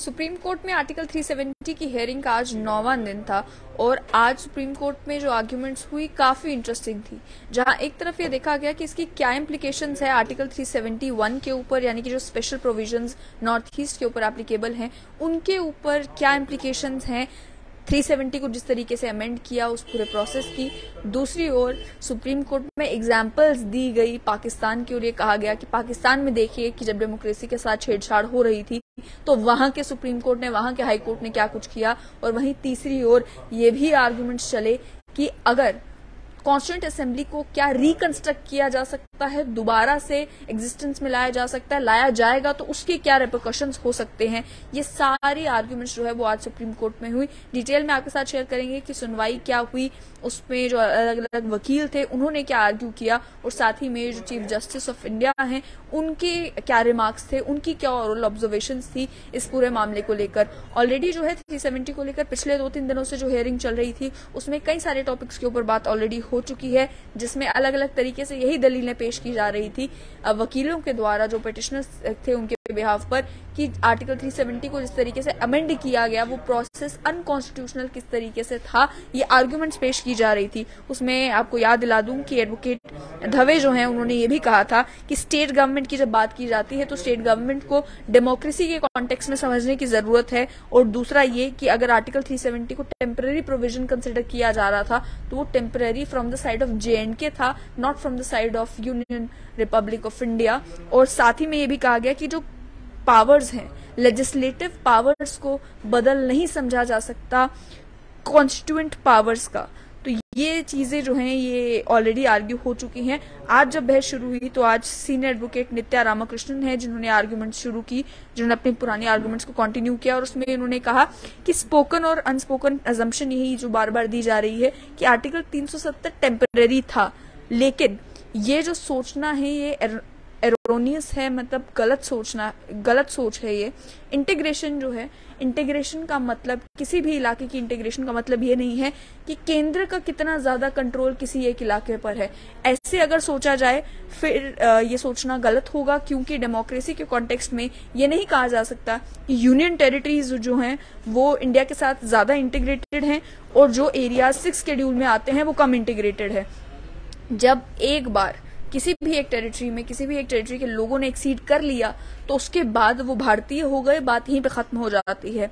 Supreme court में article 370 की hearing का आज 9वां दिन था और आज सुप्रीम कोर्ट में जो आर्ग्यूमेंट्स हुई काफी इंटरेस्टिंग थी, जहां एक तरफ ये देखा गया कि इसकी क्या इम्प्लीकेशंस है आर्टिकल 371 के ऊपर, यानी कि जो स्पेशल प्रोविजंस नॉर्थ ईस्ट के ऊपर एप्लीकेबल हैं उनके ऊपर क्या इम्प्लीकेशंस हैं 370 को जिस तरीके से अमेंड किया उस पूरे प्रोसेस की। दूसरी ओर सुप्रीम कोर्ट में एग्जाम्पल्स दी गई पाकिस्तान की, और ये कहा गया कि पाकिस्तान में देखिए कि जब डेमोक्रेसी के साथ छेड़छाड़ हो रही थी तो वहां के सुप्रीम कोर्ट ने, वहां के हाई कोर्ट ने क्या कुछ किया। और वहीं तीसरी ओर ये भी आर्गुमेंट्स चले कि अगर कॉन्स्टिट्यूएंट असेंबली को क्या रिकंस्ट्रक्ट किया जा सकता है, दोबारा से एग्जिस्टेंस में लाया जा सकता है, लाया जाएगा तो उसके क्या रिपरकशंस हो सकते हैं। ये सारी आर्ग्यूमेंट्स जो है वो आज सुप्रीम कोर्ट में हुई। डिटेल में आपके साथ शेयर करेंगे कि सुनवाई क्या हुई, उसमें जो अलग अलग वकील थे उन्होंने क्या आर्ग्यू किया, और साथ ही में जो चीफ जस्टिस ऑफ इंडिया हैं उनके क्या रिमार्क्स थे, उनकी क्या ओरल ऑब्जर्वेशंस थी इस पूरे मामले को लेकर। ऑलरेडी जो है 370 को लेकर पिछले 2-3 दिनों से जो हियरिंग चल रही थी उसमें कई सारे टॉपिक्स के ऊपर बात ऑलरेडी हो चुकी है, जिसमें अलग अलग तरीके से यही दलीलें पेश की जा रही थी वकीलों के द्वारा, जो पिटिशनर्स थे उनके बिहाफ पर, कि आर्टिकल 370 को जिस तरीके से अमेंड किया गया वो प्रोसेस अनकॉन्स्टिट्यूशनल किस तरीके से था, ये आर्ग्यूमेंट्स पेश की जा रही थी। उसमें आपको याद दिला दूं कि एडवोकेट दवे जो हैं उन्होंने ये भी कहा था कि स्टेट गवर्नमेंट की जब बात की जाती है तो स्टेट गवर्नमेंट को डेमोक्रेसी के कॉन्टेक्स्ट में समझने की जरूरत है, और दूसरा ये कि अगर आर्टिकल 370 को टेम्पररी प्रोविजन कंसिडर किया जा रहा था तो वो temporary from the side of JNK था, not from the side of union Republic of India. और साथ ही में ये भी कहा गया कि जो पावर्स हैं, लेजिस्लेटिव पावर्स को बदल नहीं समझा जा सकता कॉन्स्टिट्यूएंट पावर्स का। तो ये चीजें जो हैं ये ऑलरेडी आर्ग्यू हो चुकी हैं। आज जब बहस शुरू हुई तो आज सीनियर एडवोकेट नित्या रामाकृष्णन है जिन्होंने आर्ग्यूमेंट शुरू की, जिन्होंने अपनी पुरानी आर्ग्यूमेंट्स को कंटिन्यू किया, और उसमें उन्होंने कहा कि स्पोकन और अनस्पोकन अजम्पशन यही जो बार बार दी जा रही है कि आर्टिकल 370 टेम्पररी था, लेकिन ये जो सोचना है ये एरोनियस है, मतलब गलत सोच है। ये इंटीग्रेशन जो है, इंटीग्रेशन का मतलब, किसी भी इलाके की इंटीग्रेशन का मतलब ये नहीं है कि केंद्र का कितना ज्यादा कंट्रोल किसी एक इलाके पर है। ऐसे अगर सोचा जाए फिर ये सोचना गलत होगा, क्योंकि डेमोक्रेसी के कॉन्टेक्स्ट में ये नहीं कहा जा सकता कि यूनियन टेरिटरीज जो हैं वो इंडिया के साथ ज्यादा इंटीग्रेटेड हैं और जो एरिया 6 शेड्यूल में आते हैं वो कम इंटीग्रेटेड है। जब एक बार किसी भी एक टेरिटरी के लोगों ने एक्सीड कर लिया तो उसके बाद वो भारतीय हो गए, बात यहीं पे खत्म हो जाती है।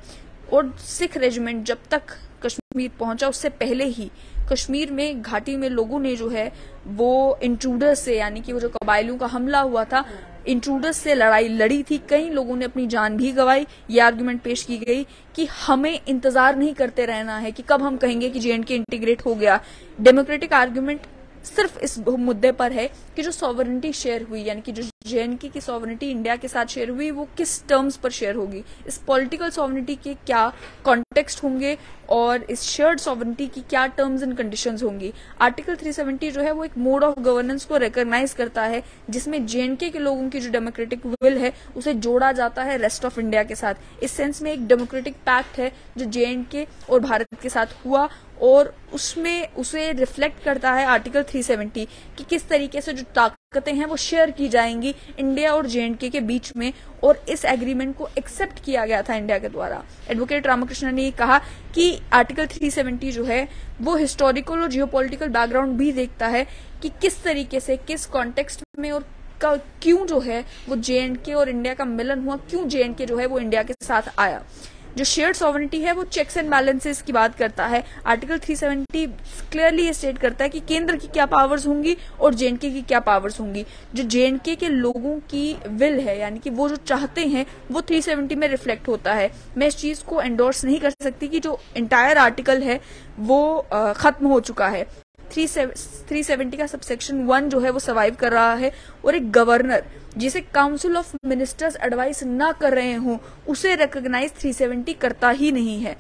और सिख रेजिमेंट जब तक कश्मीर पहुंचा उससे पहले ही कश्मीर में घाटी में लोगों ने जो है वो इंट्रूडर्स से, यानी कि वो जो कबायलियों का हमला हुआ था, इंट्रूडर्स से लड़ाई लड़ी थी। कई लोगों ने अपनी जान भी गंवाई। ये आर्गुमेंट पेश की गई कि हमें इंतजार नहीं करते रहना है कि कब हम कहेंगे कि JNK इंटीग्रेट हो गया। डेमोक्रेटिक आर्गुमेंट सिर्फ इस मुद्दे पर है कि जो सॉवरेनिटी शेयर हुई, यानी कि जो JNK की सॉवरेनिटी इंडिया के साथ शेयर हुई वो किस टर्म्स पर शेयर होगी, इस पॉलिटिकल सॉवरेनिटी के क्या कॉन्टेक्स्ट होंगे और इस शेयर्ड सॉवरेनिटी की क्या टर्म्स एंड कंडीशंस होंगी। आर्टिकल 370 जो है वो एक मोड ऑफ गवर्नेंस को रिकॉग्नाइज करता है जिसमें JNK के लोगों की जो डेमोक्रेटिक विल है उसे जोड़ा जाता है रेस्ट ऑफ इंडिया के साथ। इस सेंस में एक डेमोक्रेटिक पैक्ट है जो JNK और भारत के साथ हुआ, और उसमें उसे रिफ्लेक्ट करता है आर्टिकल 370 कि किस तरीके से जो ताकतें हैं वो शेयर की जाएंगी इंडिया और JNK के बीच में, और इस एग्रीमेंट को एक्सेप्ट किया गया था इंडिया के द्वारा। एडवोकेट रामकृष्णन ने कहा कि आर्टिकल 370 जो है वो हिस्टोरिकल और जियोपॉलिटिकल बैकग्राउंड भी देखता है कि किस तरीके से, किस कॉन्टेक्स्ट में और क्यों जो है वो JNK और इंडिया का मिलन हुआ, क्यों JNK जो है वो इंडिया के साथ आया। जो शेयर्ड सॉवरेनिटी है वो चेक्स एंड बैलेंसेस की बात करता है। आर्टिकल 370 क्लियरली स्टेट करता है कि केंद्र की क्या पावर्स होंगी और JNK की क्या पावर्स होंगी। जो JNK के लोगों की विल है, यानी कि वो जो चाहते हैं वो 370 में रिफ्लेक्ट होता है। मैं इस चीज को एंडोर्स नहीं कर सकती कि जो इंटायर आर्टिकल है वो खत्म हो चुका है। 370 का सबसेक्शन 1 जो है वो सर्वाइव कर रहा है, और एक गवर्नर जिसे काउंसिल ऑफ मिनिस्टर्स एडवाइस ना कर रहे हों उसे रिकॉग्नाइज 370 करता ही नहीं है।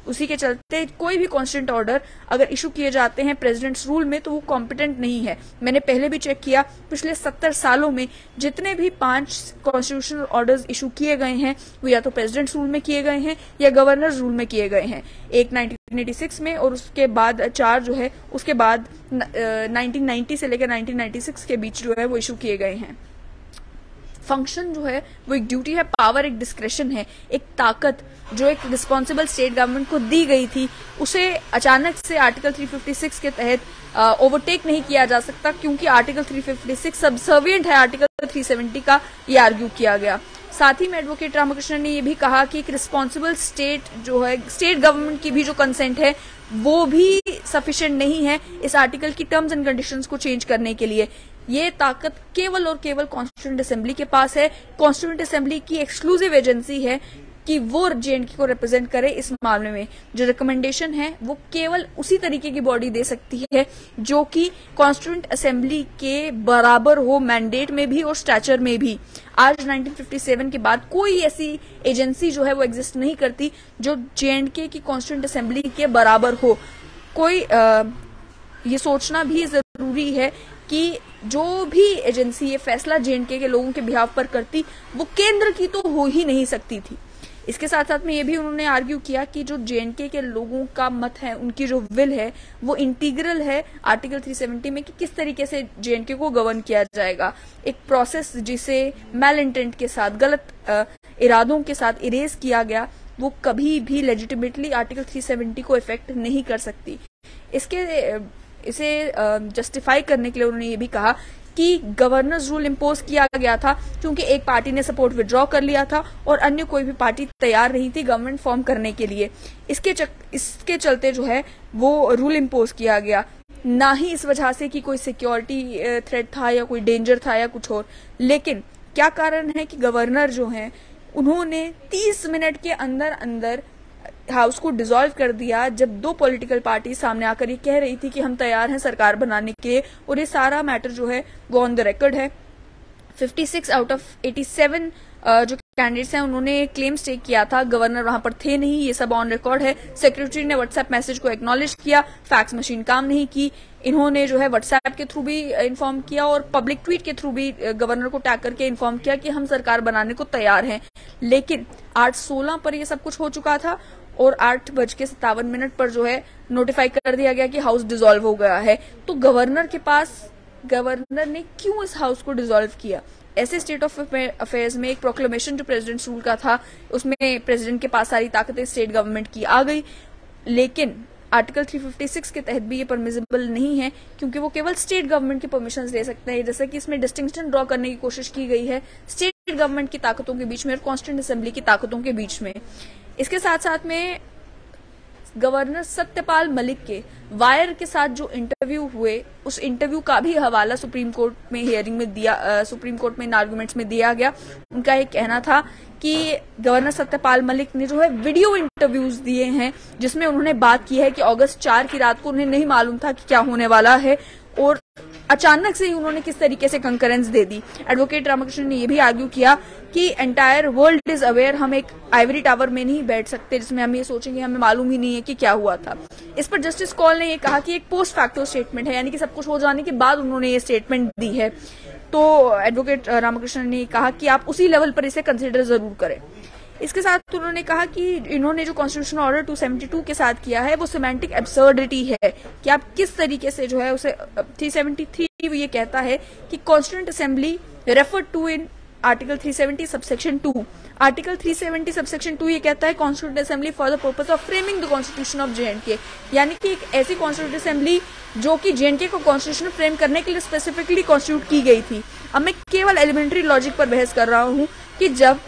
उसी के चलते कोई भी कॉन्स्टिट्यूंट ऑर्डर अगर इशू किए जाते हैं प्रेसिडेंट्स रूल में तो वो कॉम्पिटेंट नहीं है। मैंने पहले भी चेक किया, पिछले 70 सालों में जितने भी 5 कॉन्स्टिट्यूशनल ऑर्डर्स इशू किए गए हैं वो या तो प्रेसिडेंट्स रूल में किए गए हैं या गवर्नर्स रूल में किए गए हैं। एक 1986 में, और उसके बाद 4 जो है उसके बाद 1990 से लेकर 1996 के बीच जो है वो इशू किए गए हैं। फंक्शन जो है वो एक ड्यूटी है, पावर एक डिस्क्रेशन है, एक ताकत जो एक रिस्पॉन्सिबल स्टेट गवर्नमेंट को दी गई थी, उसे अचानक से आर्टिकल 356 के तहत ओवरटेक नहीं किया जा सकता, क्योंकि आर्टिकल 356 सबसर्विएंट है आर्टिकल 370 का, ये आर्ग्यू किया गया। साथ ही में एडवोकेट रामकृष्णन ने ये भी कहा कि एक रिस्पॉन्सिबल स्टेट जो है, स्टेट गवर्नमेंट की भी जो कंसेंट है वो भी सफिशिएंट नहीं है इस आर्टिकल की टर्म्स एंड कंडीशंस को चेंज करने के लिए। ये ताकत केवल और केवल कॉन्स्टिट्यूएंट असेंबली के पास है। कॉन्स्टिट्यूएंट असेंबली की एक्सक्लूसिव एजेंसी है कि वो जेएनके को रिप्रेजेंट करे इस मामले में। जो रिकमेंडेशन है वो केवल उसी तरीके की बॉडी दे सकती है जो कि कॉन्स्टिट्यूएंट असेंबली के बराबर हो, मैंडेट में भी और स्टैचर में भी। आज 1957 के बाद कोई ऐसी एजेंसी जो है वो एग्जिस्ट नहीं करती जो जेएनके की कॉन्स्टिट्यूएंट असेंबली के बराबर हो। कोई ये सोचना भी जरूरी है कि जो भी एजेंसी ये फैसला जेएनके के लोगों के बिहाफ पर करती, वो केंद्र की तो हो ही नहीं सकती थी। इसके साथ साथ में ये भी उन्होंने आर्ग्यू किया कि जो जेएनके के लोगों का मत है, उनकी जो विल है, वो इंटीग्रल है आर्टिकल 370 में कि किस तरीके से जेएनके को गवर्न किया जाएगा। एक प्रोसेस जिसे मैल इंटेंट के साथ, गलत इरादों के साथ इरेज किया गया, वो कभी भी लेजिटिमेटली आर्टिकल 370 को इफेक्ट नहीं कर सकती। इसे जस्टिफाई करने के लिए उन्होंने ये भी कहा कि गवर्नर्स रूल इम्पोज किया गया था क्योंकि एक पार्टी ने सपोर्ट विड्रॉ कर लिया था और अन्य कोई भी पार्टी तैयार नहीं थी गवर्नमेंट फॉर्म करने के लिए। इसके चलते जो है वो रूल इम्पोज किया गया, ना ही इस वजह से कि कोई सिक्योरिटी थ्रेट था या कोई डेंजर था या कुछ और। लेकिन क्या कारण है कि गवर्नर जो हैं उन्होंने 30 मिनट के अंदर अंदर हाउस को डिसॉल्व कर दिया, जब दो पॉलिटिकल पार्टी सामने आकर ये कह रही थी कि हम तैयार हैं सरकार बनाने के लिए। और ये सारा मैटर जो है वो ऑन द रिकॉर्ड है। 56 आउट ऑफ 87 जो कैंडिडेट्स हैं उन्होंने क्लेम स्टेक किया था, गवर्नर वहां पर थे नहीं, ये सब ऑन रिकॉर्ड है। सेक्रेटरी ने व्हाट्सएप मैसेज को एक्नॉलेज किया, फैक्स मशीन काम नहीं की, इन्होंने जो है व्हाट्सएप के थ्रू भी इन्फॉर्म किया और पब्लिक ट्वीट के थ्रू भी गवर्नर को टैग करके इन्फॉर्म किया कि हम सरकार बनाने को तैयार हैं। लेकिन 8:16 पर यह सब कुछ हो चुका था और 8:57 पर जो है नोटिफाई कर दिया गया कि हाउस डिसॉल्व हो गया है। तो गवर्नर ने क्यों इस हाउस को डिसॉल्व किया? ऐसे स्टेट ऑफ अफेयर्स में एक प्रोक्लेमेशन जो प्रेसिडेंट रूल का था, उसमें प्रेसिडेंट के पास सारी ताकतें स्टेट गवर्नमेंट की आ गई। लेकिन आर्टिकल 356 के तहत भी ये परमिसिबल नहीं है क्योंकि वो केवल स्टेट गवर्नमेंट की परमिशन ले सकते हैं। जैसे कि इसमें डिस्टिंक्शन ड्रॉ करने की कोशिश की गई है स्टेट गवर्नमेंट की ताकतों के बीच में और कॉन्स्टिट्यूएंट असेंबली की ताकतों के बीच में। इसके साथ साथ में गवर्नर सत्यपाल मलिक के वायर के साथ जो इंटरव्यू हुए, उस इंटरव्यू का भी हवाला सुप्रीम कोर्ट में हियरिंग में दिया, सुप्रीम कोर्ट में इन आर्गुमेंट्स में दिया गया। उनका ये कहना था कि गवर्नर सत्यपाल मलिक ने जो है वीडियो इंटरव्यूज दिए हैं जिसमें उन्होंने बात की है कि अगस्त 4 की रात को उन्हें नहीं मालूम था कि क्या होने वाला है और अचानक से ही उन्होंने किस तरीके से कंकरेंस दे दी। एडवोकेट रामकृष्णन ने यह भी आर्ग्यू किया कि एंटायर वर्ल्ड इज अवेयर, हम एक आइवरी टावर में नहीं बैठ सकते जिसमें हम ये सोचेंगे हमें मालूम ही नहीं है कि क्या हुआ था। इस पर जस्टिस कौल ने यह कहा कि एक पोस्ट फैक्टो स्टेटमेंट है, यानी कि सब कुछ हो जाने के बाद उन्होंने ये स्टेटमेंट दी है। तो एडवोकेट रामकृष्णन ने कहा कि आप उसी लेवल पर इसे कंसिडर जरूर करें। इसके साथ उन्होंने कहा कि इन्होंने जो कॉन्स्टिट्यूशनल ऑर्डर 272 के साथ किया है वो सिमेंटिक एब्सर्डिटी है कि आप किस तरीके से जो है उसे 373 ये कहता है कि constituent assembly refer to in article 370 subsection 2। Article 370 subsection 2 ये कहता है constituent assembly for the purpose of framing the constitution of J N K, यानी कि एक ऐसी कॉन्स्टिट्यूएंट असेंबली जो कि जेएनके को कॉन्स्टिट्यूशन फ्रेम करने के लिए स्पेसिफिकली कॉन्स्टिट्यूट की गई थी। अब मैं केवल एलिमेंट्री लॉजिक पर बहस कर रहा हूं कि जब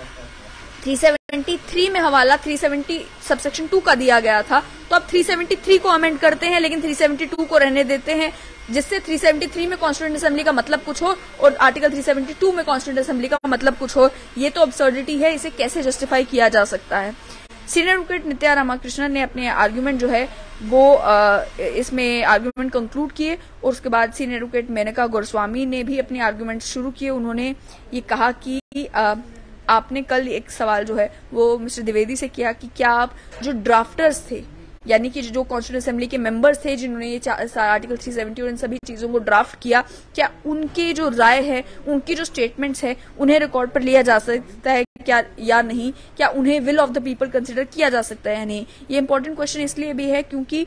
373 में हवाला 370 सबसेक्शन 2 का दिया गया था, तो अब 373 को अमेंड करते हैं लेकिन 372 को रहने देते हैं, जिससे 373 में कॉन्स्टिट्यूएंट असेंबली का मतलब कुछ हो और आर्टिकल 372 में कॉन्स्टिट्यूएंट असेंबली का मतलब कुछ हो। ये तो अब्सर्डिटी है, इसे कैसे जस्टिफाई किया जा सकता है। सीनियर एडवोकेट नित्या रामाकृष्णन ने अपने आर्ग्यूमेंट जो है वो इसमें आर्ग्यूमेंट कंक्लूड किए और उसके बाद सीनियर एडवोकेट मेनका गोस्वामी ने भी अपने आर्ग्यूमेंट शुरू किए। उन्होंने ये कहा कि आपने कल एक सवाल जो है वो मिस्टर द्विवेदी से किया कि क्या आप जो ड्राफ्टर्स थे, यानी कि जो कॉन्स्टिट्यूएंट असेंबली के मेंबर्स थे जिन्होंने ये आर्टिकल 370 और इन सभी चीजों को ड्राफ्ट किया, क्या उनके जो राय है, उनकी जो स्टेटमेंट्स है, उन्हें रिकॉर्ड पर लिया जा सकता है क्या या नहीं? क्या उन्हें will of the people consider किया जा सकता है या नहीं? ये इंपॉर्टेंट क्वेश्चन इसलिए भी है क्योंकि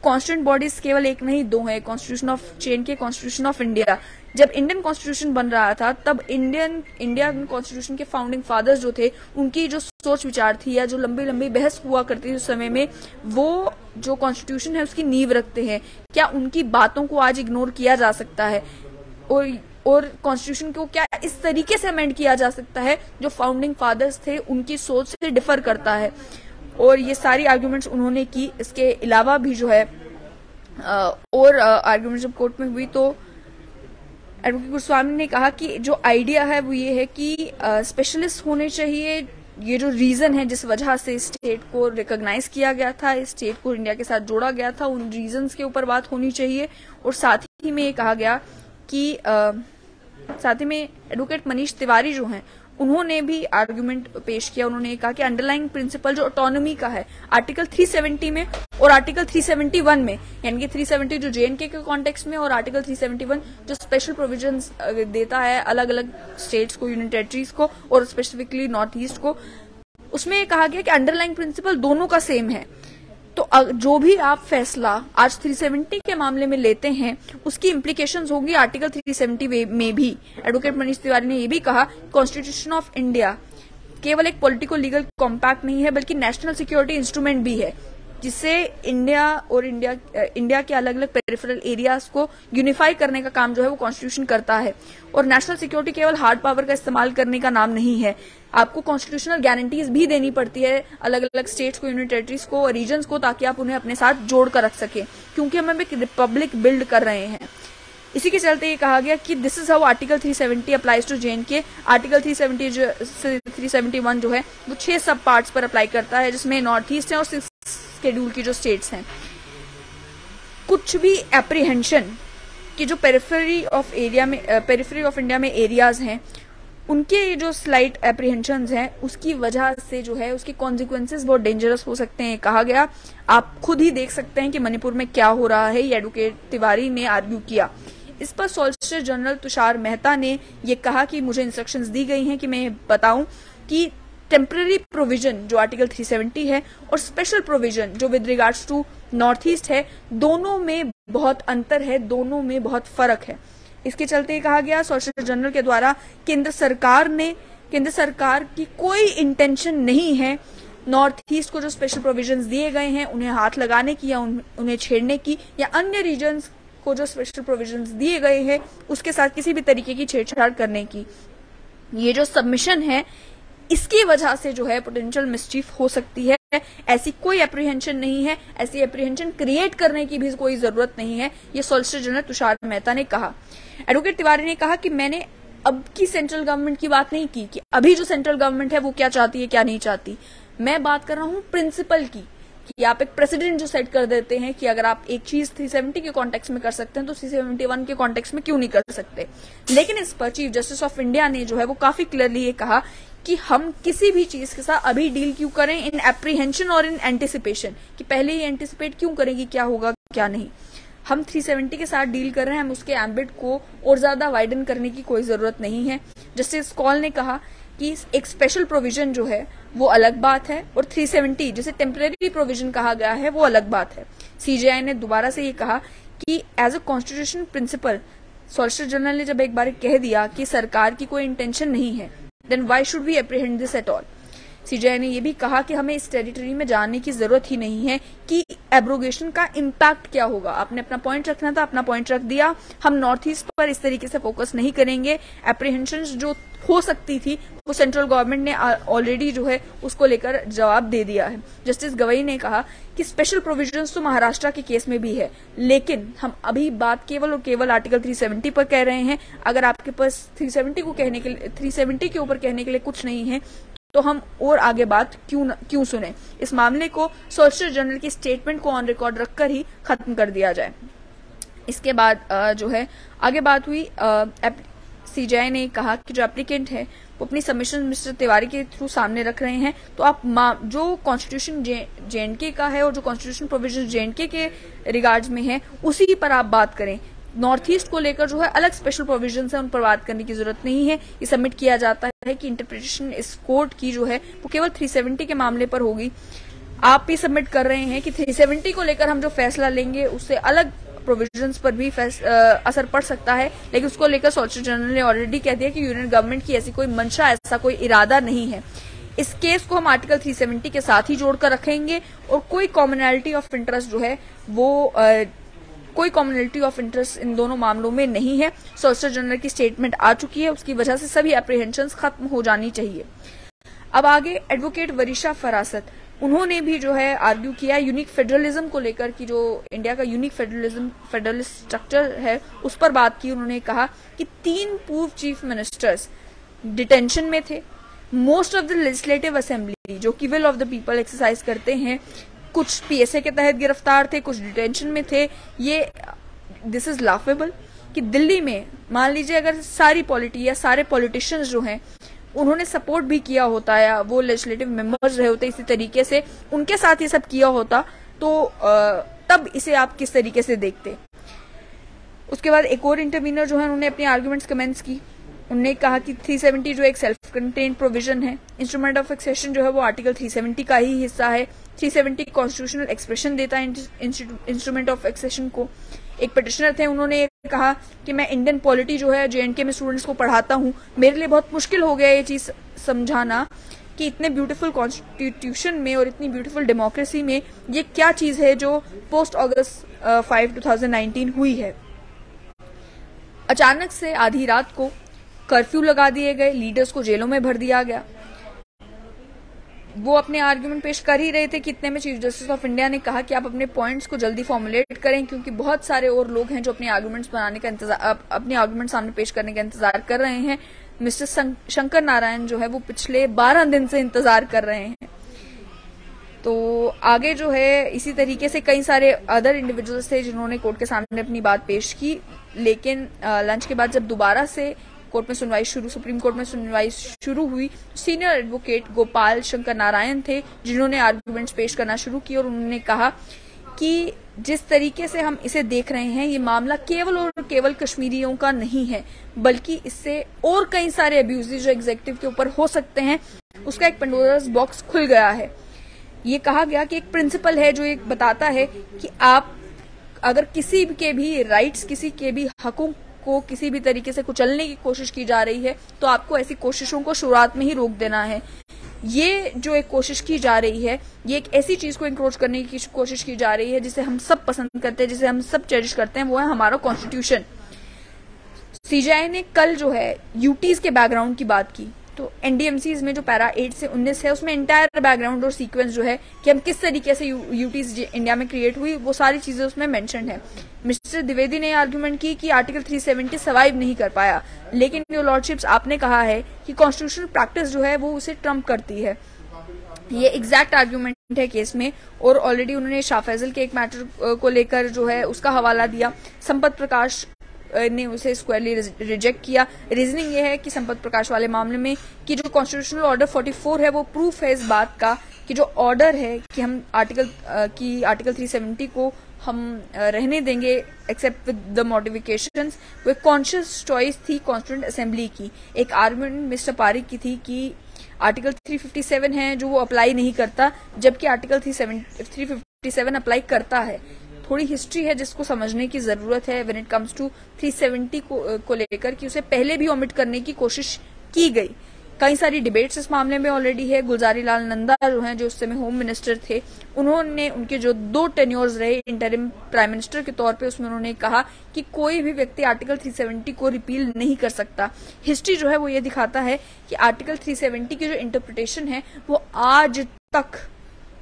कॉन्स्टिट्यूएंट बॉडीज केवल एक नहीं दो है, constitution of JNK, constitution of India. जब इंडियन कॉन्स्टिट्यूशन बन रहा था तब इंडियन कॉन्स्टिट्यूशन के फाउंडिंग फादर्स जो थे उनकी जो सोच विचार थी या जो लंबी लंबी बहस हुआ करती थी उस समय में, वो जो कॉन्स्टिट्यूशन है उसकी नींव रखते हैं। क्या उनकी बातों को आज इग्नोर किया जा सकता है और कॉन्स्टिट्यूशन को क्या इस तरीके से अमेंड किया जा सकता है जो फाउंडिंग फादर्स थे उनकी सोच से डिफर करता है। और ये सारी आर्ग्यूमेंट्स उन्होंने की। इसके अलावा भी जो है और आर्ग्यूमेंट जब कोर्ट में हुई तो एडवोकेट गुरुस्वामी ने कहा कि जो आइडिया है वो ये है कि स्पेशलिस्ट होने चाहिए। ये जो रीजन है जिस वजह से स्टेट को रिकॉग्नाइज किया गया था, स्टेट को इंडिया के साथ जोड़ा गया था, उन रीजंस के ऊपर बात होनी चाहिए। और साथ ही में ये कहा गया कि साथ ही में एडवोकेट मनीष तिवारी जो हैं उन्होंने भी आर्गुमेंट पेश किया। उन्होंने कहा कि अंडरलाइंग प्रिंसिपल जो ऑटोनॉमी का है आर्टिकल 370 में और आर्टिकल 371 में, यानी कि 370 जो जेएनके के कॉन्टेक्स्ट में और आर्टिकल 371 जो स्पेशल प्रोविजंस देता है अलग अलग स्टेट्स को, यूनियन टेरिटरीज को और स्पेसिफिकली नॉर्थ ईस्ट को, उसमें कहा गया कि अंडरलाइंग प्रिंसिपल दोनों का सेम है। तो जो भी आप फैसला आज 370 के मामले में लेते हैं उसकी इम्प्लीकेशंस होगी आर्टिकल 370 में भी। एडवोकेट मनीष तिवारी ने यह भी कहा कॉन्स्टिट्यूशन ऑफ इंडिया केवल एक पॉलिटिको लीगल कॉम्पैक्ट नहीं है बल्कि नेशनल सिक्योरिटी इंस्ट्रूमेंट भी है, जिससे इंडिया के अलग अलग पेरिफेरल एरियाज को यूनिफाई करने का काम जो है वो कॉन्स्टिट्यूशन करता है। और नेशनल सिक्योरिटी केवल हार्ड पावर का इस्तेमाल करने का नाम नहीं है, आपको कॉन्स्टिट्यूशनल गारंटीज भी देनी पड़ती है अलग अलग स्टेट्स को, यूनियन टेरिटरीज को और रीजन्स को, ताकि आप उन्हें अपने साथ जोड़ कर रख सके, क्योंकि हम एक रिपब्लिक बिल्ड कर रहे हैं। इसी के चलते ये कहा गया कि this is how article 370 applies to J N K. Article 371 जो है वो 6 सब पार्ट्स पर अप्लाई करता है, जिसमें नॉर्थ ईस्ट है और 6 शेड्यूल की जो स्टेट्स हैं। कुछ भी एप्रीहेंशन कि जो पेरिफेरी ऑफ इंडिया में एरियाज हैं उनके जो स्लाइट एप्रीहेंशंस हैं उसकी वजह से जो है उसके कॉन्सिक्वेंसेस बहुत डेंजरस हो सकते हैं। कहा गया आप खुद ही देख सकते हैं कि मणिपुर में क्या हो रहा है, ये एडवोकेट तिवारी ने आर्ग्यू किया। इस पर सॉलिसिटर जनरल तुषार मेहता ने ये कहा कि मुझे इंस्ट्रक्शंस दी गई हैं कि मैं बताऊं कि टेम्पररी प्रोविजन जो आर्टिकल 370 है और स्पेशल प्रोविजन जो with regards to north east है, दोनों में बहुत अंतर है, दोनों में बहुत फर्क है। इसके चलते कहा गया सॉलिसिटर जनरल के द्वारा केंद्र सरकार की कोई इंटेंशन नहीं है नॉर्थ ईस्ट को जो स्पेशल प्रोविजंस दिए गए हैं उन्हें हाथ लगाने की या उन्हें छेड़ने की, या अन्य रीजन्स को जो स्पेशल प्रोविजंस दिए गए हैं उसके साथ किसी भी तरीके की छेड़छाड़ करने की। ये जो सबमिशन है इसकी वजह से जो है पोटेंशियल मिसचीफ हो सकती है। ऐसी कोई एप्रीहेंशन नहीं है, ऐसी एप्रीहेंशन क्रिएट करने की भी कोई जरूरत नहीं है, ये सॉलिसिटर जनरल तुषार मेहता ने कहा। एडवोकेट तिवारी ने कहा कि मैंने अब की सेंट्रल गवर्नमेंट की बात नहीं की कि अभी जो सेंट्रल गवर्नमेंट है वो क्या चाहती है क्या नहीं चाहती, मैं बात कर रहा हूं प्रिंसिपल की कि आप एक प्रेसिडेंट जो सेट कर देते हैं कि अगर आप एक चीज 370 के कॉन्टेक्स्ट में कर सकते हैं तो 371 के कॉन्टेक्स्ट में क्यों नहीं कर सकते। लेकिन इस पर चीफ जस्टिस ऑफ इंडिया ने जो है वो काफी क्लियरली ये कहा कि हम किसी भी चीज के साथ अभी डील क्यों करें इन एप्रीहेंशन और इन एंटिसिपेशन, कि पहले ही एंटिसिपेट क्यों करें कि क्या होगा क्या नहीं। हम 370 के साथ डील कर रहे हैं, हम उसके एम्बिट को और ज्यादा वाइडन करने की कोई जरूरत नहीं है। जस्टिस कॉल ने कहा कि एक स्पेशल प्रोविजन जो है वो अलग बात है और 370 जिसे टेम्परेरी प्रोविजन कहा गया है वो अलग बात है। सीजेआई ने दोबारा से ये कहा कि as a constitution principle, solicitor general ने जब एक बार कह दिया कि सरकार की कोई इंटेंशन नहीं है, then why should we apprehend this at all. CJI ने यह भी कहा कि हमें इस टेरिटरी में जाने की जरूरत ही नहीं है कि एब्रोगेशन का इम्पैक्ट क्या होगा। आपने अपना पॉइंट रखना था, अपना पॉइंट रख दिया, हम नॉर्थ ईस्ट पर इस तरीके से फोकस नहीं करेंगे। एप्रीहेंशन जो हो सकती थी वो सेंट्रल गवर्नमेंट ने ऑलरेडी जो है उसको लेकर जवाब दे दिया है। जस्टिस गवई ने कहा कि स्पेशल प्रोविजंस तो महाराष्ट्र के केस में भी है, लेकिन हम अभी बात केवल और केवल आर्टिकल 370 पर कह रहे हैं। अगर आपके पास 370 के ऊपर कहने के लिए कुछ नहीं है तो हम और आगे बात क्यों सुने। इस मामले को सॉलिसिटर जनरल की स्टेटमेंट को ऑन रिकॉर्ड रखकर ही खत्म कर दिया जाए। इसके बाद जो है आगे बात हुई। सीजेआई ने कहा कि जो एप्लीकेंट है वो अपनी सबमिशन मिस्टर तिवारी के थ्रू सामने रख रहे हैं, तो आप जो कॉन्स्टिट्यूशन जेएनके का है और जो कॉन्स्टिट्यूशन प्रोविजन जेएनके के रिगार्ड्स में है उसी पर आप बात करें। नॉर्थ ईस्ट को लेकर जो है अलग स्पेशल प्रोविजन है, उन पर बात करने की जरूरत नहीं है। ये सबमिट किया जाता है कि इंटरप्रिटेशन इस कोर्ट की जो है वो केवल 370 के मामले पर होगी। आप ये सबमिट कर रहे हैं कि 370 को लेकर हम जो फैसला लेंगे उससे अलग प्रोविजंस पर भी असर पड़ सकता है, लेकिन उसको लेकर सॉलिसिटर जनरल ने ऑलरेडी कह दिया कि यूनियन गवर्नमेंट की ऐसी कोई मंशा, ऐसा कोई इरादा नहीं है। इस केस को हम आर्टिकल 370 के साथ ही जोड़कर रखेंगे और कोई कॉमनैलिटी ऑफ इंटरेस्ट जो है वो कोई कॉमनैलिटी ऑफ इंटरेस्ट इन दोनों मामलों में नहीं है। सॉलिसिटर जनरल की स्टेटमेंट आ चुकी है, उसकी वजह से सभी एप्रीहेंशंस खत्म हो जानी चाहिए। अब आगे एडवोकेट वरीशा फरासत, उन्होंने भी जो है आर्ग्यू किया यूनिक फेडरलिज्म को लेकर कि जो इंडिया का यूनिक फेडरलिस्ट स्ट्रक्चर है उस पर बात की। उन्होंने कहा कि 3 पूर्व चीफ मिनिस्टर्स डिटेंशन में थे। Most of the legislative assembly जो कि will of the people exercise करते हैं, कुछ पीएसए के तहत गिरफ्तार थे, कुछ डिटेंशन में थे। ये दिस इज लाफेबल कि दिल्ली में मान लीजिए अगर सारी पॉलिटी या सारे पॉलिटिशियंस जो हैं उन्होंने सपोर्ट भी किया होता या वो लेजिस्लेटिव मेंबर्स रहे होते इसी तरीके से, उनके साथ ये सब किया होता तो तब इसे आप किस तरीके से देखते। उसके बाद एक और इंटरवीनर जो है उन्होंने अपनी आर्ग्यूमेंट्स कमेंट्स की। उन्होंने कहा कि 370 जो एक सेल्फ कंटेन्ड प्रोविजन है, इंस्ट्रूमेंट ऑफ एक्सेशन जो है वो आर्टिकल 370 का ही हिस्सा है। 370 कॉन्स्टिट्यूशनल एक्सप्रेशन देता है इंस्ट्रूमेंट ऑफ एक्सेशन को। एक पिटिशनर थे, उन्होंने कहा कि मैं इंडियन पॉलिटी जो है जेएनके में स्टूडेंट्स को पढ़ाता हूँ, मेरे लिए बहुत मुश्किल हो गया ये चीज समझाना कि इतने ब्यूटीफुल कॉन्स्टिट्यूशन में और इतनी ब्यूटीफुल डेमोक्रेसी में ये क्या चीज है जो पोस्ट अगस्त 5 2019 हुई है। अचानक से आधी रात को कर्फ्यू लगा दिए गए, लीडर्स को जेलों में भर दिया गया। वो अपने आर्ग्यूमेंट पेश कर ही रहे थे कि इतने में चीफ जस्टिस ऑफ इंडिया ने कहा कि आप अपने पॉइंट्स को जल्दी फॉर्मुलेट करें, क्योंकि बहुत सारे और लोग हैं जो अपने आर्ग्यूमेंट्स बनाने का इंतजार, अपने आर्ग्यूमेंट सामने पेश करने का इंतजार कर रहे हैं। मिस्टर शंकर नारायण जो है वो पिछले 12 दिन से इंतजार कर रहे हैं। तो आगे जो है इसी तरीके से कई सारे अदर इंडिविजुअल्स थे जिन्होंने कोर्ट के सामने अपनी बात पेश की, लेकिन लंच के बाद जब दोबारा से सुप्रीम कोर्ट में सुनवाई शुरू हुई, सीनियर एडवोकेट गोपाल शंकर नारायण थे जिन्होंने आर्ग्यूमेंट्स पेश करना शुरू किए और उन्होंने कहा कि जिस तरीके से हम इसे देख रहे हैं ये मामला केवल और केवल कश्मीरियों का नहीं है, बल्कि इससे और कई सारे अब्यूजेस जो एग्जीक्यूटिव के ऊपर हो सकते हैं उसका एक पेंडोरास बॉक्स खुल गया है। ये कहा गया कि एक प्रिंसिपल है जो ये बताता है कि आप अगर किसी के भी राइट्स, किसी के भी हकों को किसी भी तरीके से कुचलने की कोशिश की जा रही है तो आपको ऐसी कोशिशों को शुरुआत में ही रोक देना है। ये जो एक कोशिश की जा रही है, ये एक ऐसी चीज को इंक्रोच करने की कोशिश की जा रही है जिसे हम सब पसंद करते हैं, जिसे हम सब चेरिश करते हैं, वो है हमारा कॉन्स्टिट्यूशन। सीजेआई ने कल जो है यूटीज के बैकग्राउंड की बात की, तो एनडीएमसीज में जो पैरा 8 से 19 है उसमें एंटायर बैकग्राउंड और सीक्वेंस जो है कि हम किस तरीके से यूटीज इंडिया में क्रिएट हुई, वो सारी चीजें उसमें मेंशन है। मिस्टर द्विवेदी ने आर्ग्यूमेंट की कि आर्टिकल 370 सर्वाइव नहीं कर पाया, लेकिन योर लॉर्डशिप्स आपने कहा है कि कॉन्स्टिट्यूशनल प्रैक्टिस जो है वो उसे ट्रम्प करती है। ये एग्जैक्ट आर्ग्यूमेंट है केस में, और ऑलरेडी उन्होंने शाह फैजल के एक मैटर को लेकर जो है उसका हवाला दिया। संपत प्रकाश ने उसे स्क्वायरली रिजेक्ट किया। रीजनिंग ये है कि संपत प्रकाश वाले मामले में कि जो कॉन्स्टिट्यूशनल ऑर्डर 44 है वो प्रूफ है इस बात का कि जो ऑर्डर है कि हम आर्टिकल 370 को हम रहने देंगे एक्सेप्ट विद द मॉडिफिकेशंस, वो एक कॉन्शियस चॉइस थी कॉन्स्टिट्यूएंट असेंबली की। एक आर्गुमेंट मिस्टर पारिक की थी कि आर्टिकल 357 है जो वो अप्लाई नहीं करता, जबकि आर्टिकल 357 अप्लाई करता है। थोड़ी हिस्ट्री है जिसको समझने की जरूरत है व्हेन इट कम्स टू 370 को लेकर कि उसे पहले भी ओमिट करने की कोशिश की गई। कई सारी डिबेट्स इस मामले में ऑलरेडी है। गुलजारी लाल नंदा जो हैं, जो उस समय होम मिनिस्टर थे, उन्होंने उनके जो 2 टेन्योर्स रहे इंटरिम प्राइम मिनिस्टर के तौर पे, उसमें उन्होंने कहा कि कोई भी व्यक्ति आर्टिकल 370 को रिपील नहीं कर सकता। हिस्ट्री जो है वो ये दिखाता है कि आर्टिकल 370 की जो इंटरप्रिटेशन है वो आज तक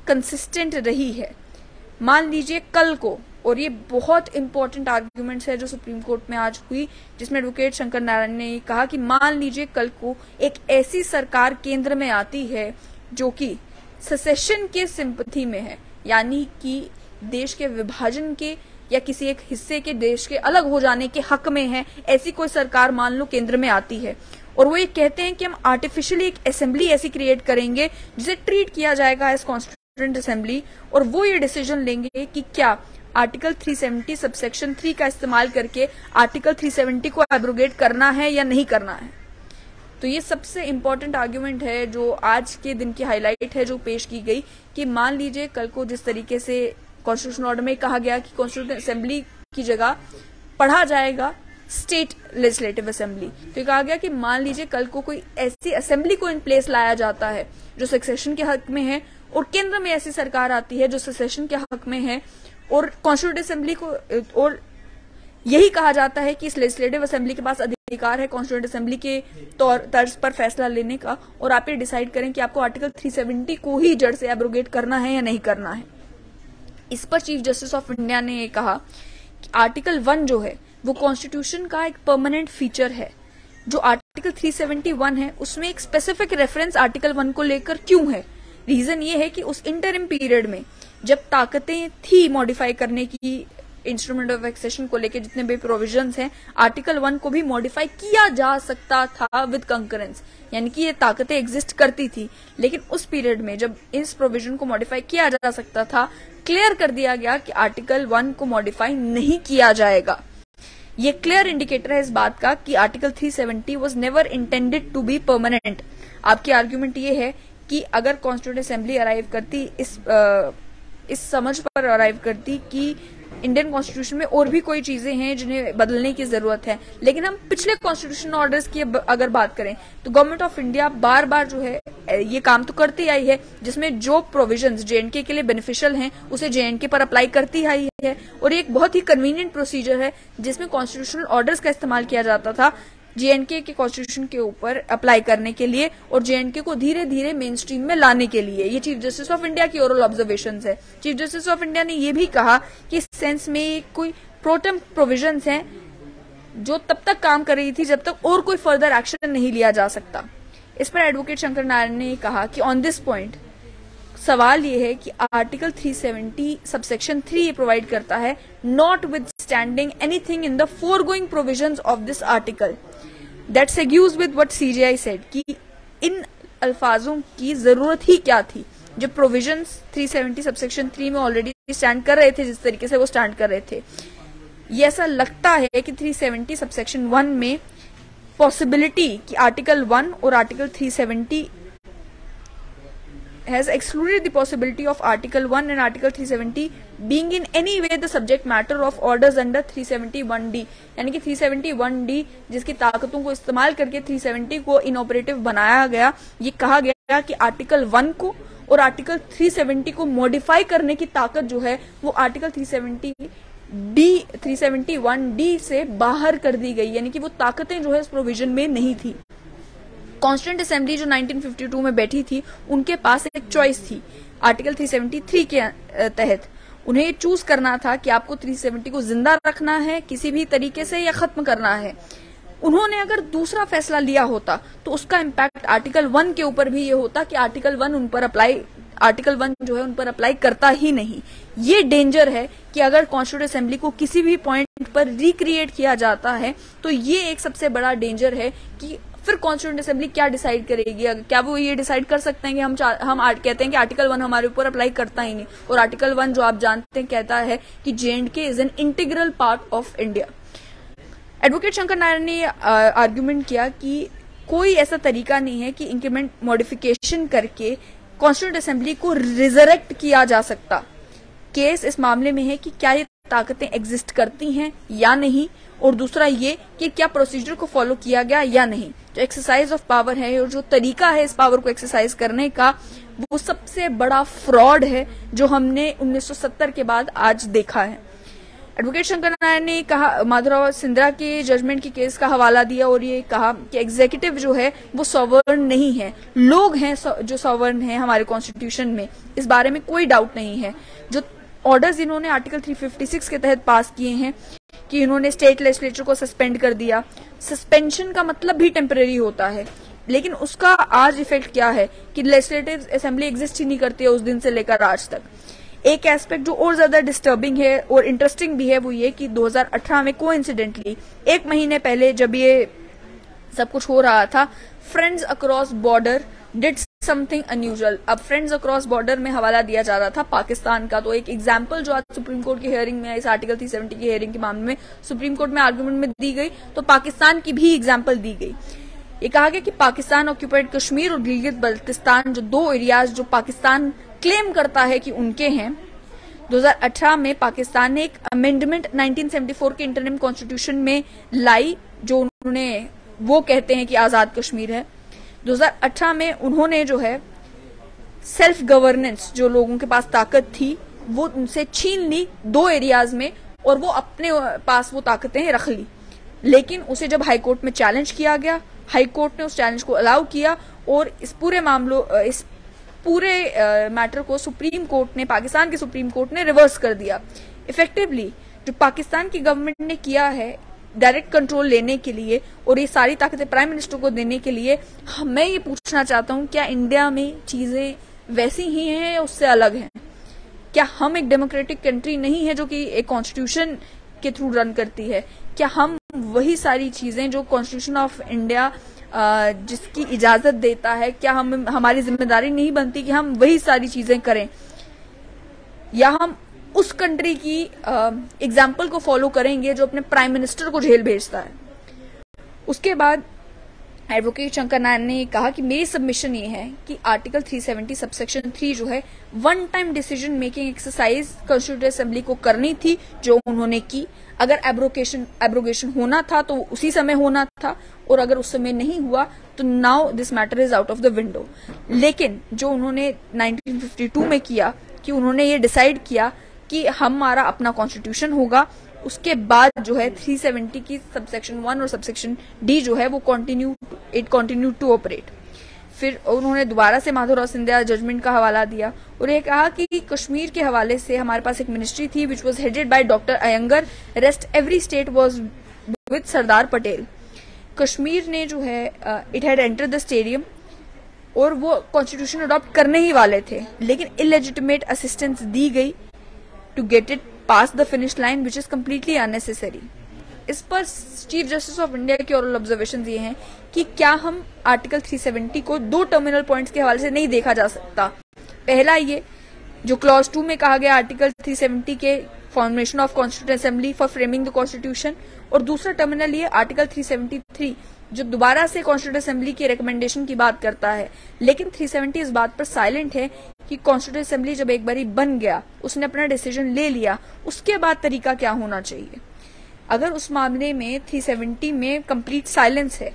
कंसिस्टेंट रही है। मान लीजिए कल को, और ये बहुत इंपॉर्टेंट आर्ग्यूमेंट्स है जो सुप्रीम कोर्ट में आज हुई, जिसमें एडवोकेट शंकर नारायण ने कहा कि मान लीजिए कल को एक ऐसी सरकार केंद्र में आती है जो कि सेसेशन के सिंपथी में है, यानी कि देश के विभाजन के या किसी एक हिस्से के देश के अलग हो जाने के हक में है, ऐसी कोई सरकार मान लो केंद्र में आती है और वो ये कहते हैं कि हम आर्टिफिशियली एक असेंबली ऐसी क्रिएट करेंगे जिसे ट्रीट किया जाएगा एज कॉन्स्टिट्यूएंट असेंबली, और वो ये डिसीजन लेंगे कि क्या आर्टिकल 370 सबसेक्शन 3 का इस्तेमाल करके आर्टिकल 370 को एब्रोगेट करना है या नहीं करना है। तो ये सबसे इम्पोर्टेंट आर्ग्यूमेंट है जो आज के दिन की हाईलाइट है जो पेश की गई कि मान लीजिए कल को जिस तरीके से कॉन्स्टिट्यूशनल ऑर्डर में कहा गया कि कॉन्स्टिट्यूशनल असेंबली की जगह पढ़ा जाएगा स्टेट लेजिस्लेटिव असेंबली। तो कहा गया कि मान लीजिए कल को कोई ऐसी असेंबली को इन प्लेस लाया जाता है जो सक्सेशन के हक में है, और केंद्र में ऐसी सरकार आती है जो सक्सेशन के हक में है, और कॉन्स्टिट्यूटिव असेंबली को, और यही कहा जाता है कि इस लेजिस्लेटिव असेंबली के पास अधिकार है कॉन्स्टिट्यूटिव असेंबली के तर्ज पर फैसला लेने का, और आप ये डिसाइड करें कि आपको आर्टिकल 370 को ही जड़ से एब्रोगेट करना है या नहीं करना है। इस पर चीफ जस्टिस ऑफ इंडिया ने ये कहा कि आर्टिकल 1 जो है वो कॉन्स्टिट्यूशन का एक परमानेंट फीचर है। जो आर्टिकल 371 है उसमें एक स्पेसिफिक रेफरेंस आर्टिकल 1 को लेकर क्यों है? रीजन ये है कि उस इंटरिम पीरियड में जब ताकतें थी मॉडिफाई करने की इंस्ट्रूमेंट ऑफ एक्सेशन को लेकर, जितने भी प्रोविजंस हैं, आर्टिकल 1 को भी मॉडिफाई किया जा सकता था विद कंकरेंस, यानी कि ये ताकतें एग्जिस्ट करती थी। लेकिन उस पीरियड में जब इस प्रोविजन को मॉडिफाई किया जा सकता था, क्लियर कर दिया गया कि आर्टिकल 1 को मॉडिफाई नहीं किया जाएगा। ये क्लियर इंडिकेटर है इस बात का कि article 370 was never intended to be permanent. आपकी आर्ग्यूमेंट ये है कि अगर कॉन्स्टिट्यूएंट असेंबली अराइव करती इस समझ पर अराइव करती कि इंडियन कॉन्स्टिट्यूशन में और भी कोई चीजें हैं जिन्हें बदलने की जरूरत है, लेकिन हम पिछले कॉन्स्टिट्यूशन ऑर्डर्स की अगर बात करें तो गवर्नमेंट ऑफ इंडिया बार बार जो है ये काम तो करती आई है, जिसमें जो प्रोविजंस जेएनके के लिए बेनिफिशियल हैं उसे जेएनके पर अप्लाई करती आई है, और ये एक बहुत ही कन्वीनियंट प्रोसीजर है जिसमें कॉन्स्टिट्यूशनल ऑर्डर्स का इस्तेमाल किया जाता था जेएनके के कॉन्स्टिट्यूशन के ऊपर अप्लाई करने के लिए और जेएनके को धीरे धीरे मेन स्ट्रीम में लाने के लिए। ये चीफ जस्टिस ऑफ इंडिया की ओरल ऑब्जर्वेशंस है। चीफ जस्टिस ऑफ इंडिया ने ये भी कहा कि इस सेंस में कोई प्रोटेम प्रोविजंस हैं जो तब तक काम कर रही थी जब तक और कोई फर्दर एक्शन नहीं लिया जा सकता। इस पर एडवोकेट शंकर नारायण ने कहा कि ऑन दिस पॉइंट सवाल ये है कि आर्टिकल 370 सबसेक्शन 3 ये प्रोवाइड करता है notwithstanding anything in the foregoing provisions of this article that's argues with what CJI said, कि इन अल्फाजों की जरूरत ही क्या थी जो प्रोविजंस 370 सबसेक्शन 3 में ऑलरेडी स्टैंड कर रहे थे, जिस तरीके से वो स्टैंड कर रहे थे। ये ऐसा लगता है कि 370 सबसेक्शन 1 में पॉसिबिलिटी कि आर्टिकल 1 और article 370 has excluded the possibility of Article 1 and Article 370 being in any way the subject matter of orders under 371D, यानी कि 371D जिसकी ताकतों को इस्तेमाल करके 370 को इनऑपरेटिव बनाया गया। ये कहा गया कि आर्टिकल 1 को और आर्टिकल 370 को मॉडिफाई करने की ताकत जो है वो आर्टिकल 371D से बाहर कर दी गई, यानी कि वो ताकतें जो है इस प्रोविजन में नहीं थी। कॉन्स्टिट्यूएंट असेंबली जो 1952 में बैठी थी उनके पास एक चॉइस थी आर्टिकल 373 के तहत। उन्हें चूज करना था कि आपको 370 को जिंदा रखना है किसी भी तरीके से या खत्म करना है। उन्होंने अगर दूसरा फैसला लिया होता तो उसका इम्पैक्ट आर्टिकल 1 के ऊपर भी ये होता कि आर्टिकल 1 जो है उन पर अप्लाई करता ही नहीं। ये डेंजर है कि अगर कॉन्स्टिट्यूएंट असेंबली को किसी भी पॉइंट पर रिक्रिएट किया जाता है तो ये एक सबसे बड़ा डेंजर है कि फिर कॉन्स्टिट्यूएंट असेंबली क्या डिसाइड करेगी। क्या वो ये डिसाइड कर सकते हैं कि हम कहते हैं कि आर्टिकल 1 हमारे ऊपर अप्लाई करता ही नहीं, और आर्टिकल 1 जो आप जानते हैं कहता है कि J&K is an integral part of India. Advocate Shankar Narayan ने आर्ग्यूमेंट किया कि कोई ऐसा तरीका नहीं है कि इंक्रीमेंट मॉडिफिकेशन करके कॉन्स्टिट्यूएंट असेंबली को रिजरेक्ट किया जा सकता। केस इस मामले में है कि क्या ये ताकतें एग्जिस्ट करती हैं या नहीं, और दूसरा ये कि क्या प्रोसीजर को फॉलो किया गया या नहीं। जो एक्सरसाइज ऑफ पावर है और जो तरीका है इस पावर को एक्सरसाइज करने का, वो सबसे बड़ा फ्रॉड है जो हमने 1970 के बाद आज देखा है। एडवोकेट शंकर नारायण ने कहा, माधवराव सिंधिया के जजमेंट की केस का हवाला दिया और ये कहा कि एग्जीक्यूटिव जो है वो सॉवर्न नहीं है, लोग हैं जो सॉवर्न है हमारे कॉन्स्टिट्यूशन में, इस बारे में कोई डाउट नहीं है। जो ऑर्डर्स इन्होंने आर्टिकल 356 के तहत पास किए हैं कि इन्होंने स्टेट लेजिस्लेचर को सस्पेंड कर दिया। सस्पेंशन का मतलब भी टेम्परेरी होता है, लेकिन उसका आज इफेक्ट क्या है कि लेजिस्लेटिव असेंबली एग्जिस्ट ही नहीं करती है उस दिन से लेकर आज तक। एक एस्पेक्ट जो और ज्यादा डिस्टर्बिंग है और इंटरेस्टिंग भी है वो ये कि 2018 में कोइंसिडेंटली एक महीने पहले जब ये सब कुछ हो रहा था, friends across border did something unusual. अब फ्रेंड्स अक्रॉस बॉर्डर में हवाला दिया जा रहा था पाकिस्तान का, तो एक एग्जांपल जो आज सुप्रीम कोर्ट की हियरिंग में इस आर्टिकल 370 की हियरिंग के मामले में सुप्रीम कोर्ट में आर्गुमेंट में दी गई, तो पाकिस्तान की भी एग्जांपल दी गई। ये कहा गया कि पाकिस्तान ऑक्यूपाइड कश्मीर और गिलगित बल्तिस्तान जो दो एरियाज जो पाकिस्तान क्लेम करता है कि उनके हैं, 2018 में पाकिस्तान ने एक अमेंडमेंट 1974 के इंटरिम कॉन्स्टिट्यूशन में लाई, जो उन्होंने वो कहते हैं कि आजाद कश्मीर है। 2018 में उन्होंने जो है सेल्फ गवर्नेंस, जो लोगों के पास ताकत थी वो उनसे छीन ली 2 एरियाज में, और वो अपने पास वो ताकतें रख ली। लेकिन उसे जब हाई कोर्ट में चैलेंज किया गया, हाई कोर्ट ने उस चैलेंज को अलाउ किया और इस पूरे मैटर को सुप्रीम कोर्ट ने, पाकिस्तान के सुप्रीम कोर्ट ने रिवर्स कर दिया। इफेक्टिवली जो पाकिस्तान की गवर्नमेंट ने किया है डायरेक्ट कंट्रोल लेने के लिए और ये सारी ताकतें प्राइम मिनिस्टर को देने के लिए, मैं ये पूछना चाहता हूँ, क्या इंडिया में चीजें वैसी ही हैं या उससे अलग हैं? क्या हम एक डेमोक्रेटिक कंट्री नहीं है जो कि एक कॉन्स्टिट्यूशन के थ्रू रन करती है? क्या हम वही सारी चीजें जो कॉन्स्टिट्यूशन ऑफ इंडिया जिसकी इजाजत देता है, क्या हमारी जिम्मेदारी नहीं बनती कि हम वही सारी चीजें करें, या हम उस कंट्री की एग्जाम्पल को फॉलो करेंगे जो अपने प्राइम मिनिस्टर को जेल भेजता है? उसके बाद एडवोकेट शंकर नारायण ने कहा कि मेरी सबमिशन ये है कि आर्टिकल 370 सबसेक्शन 3 जो है one time decision making exercise constituent assembly को करनी थी, जो उन्होंने की। अगर एब्रोगेशन होना था तो उसी समय होना था, और अगर उस समय नहीं हुआ तो now this matter is out of the window. लेकिन जो उन्होंने 1952 में किया कि उन्होंने ये डिसाइड किया कि हमारा अपना कॉन्स्टिट्यूशन होगा, उसके बाद जो है 370 की सबसेक्शन 1 और सबसेक्शन डी जो है वो कंटिन्यू टू ऑपरेट। फिर उन्होंने दोबारा से माधवराव सिंधिया जजमेंट का हवाला दिया और ये कहा कि कश्मीर के हवाले से हमारे पास एक मिनिस्ट्री थी which was headed by doctor Ayyangar, rest every state was with Sardar Patel. Kashmir ने जो है it had enter the stadium और वो कॉन्स्टिट्यूशन अडॉप्ट करने ही वाले थे, लेकिन इलेजिटिमेट असिस्टेंस दी गई to get it past the finish line which is completely unnecessary. इस पर चीफ जस्टिस ऑफ इंडिया की ओरल ऑब्जर्वेशन ये हैं कि क्या हम आर्टिकल 370 को 2 टर्मिनल पॉइंट्स के हवाले से नहीं देखा जा सकता। पहला ये जो क्लॉज 2 में कहा गया आर्टिकल 370 के formation of constituent assembly for framing the constitution, और दूसरा टर्मिनल ये आर्टिकल 373 जो दोबारा से कॉन्स्टिट्यूएंट असेंबली की रिकमेंडेशन की बात करता है। लेकिन 370 इस बात पर साइलेंट है कि कॉन्स्टिट्यूएंट असेंबली जब एक बारी बन गया, उसने अपना डिसीजन ले लिया, उसके बाद तरीका क्या होना चाहिए। अगर उस मामले में 370 में कंप्लीट साइलेंस है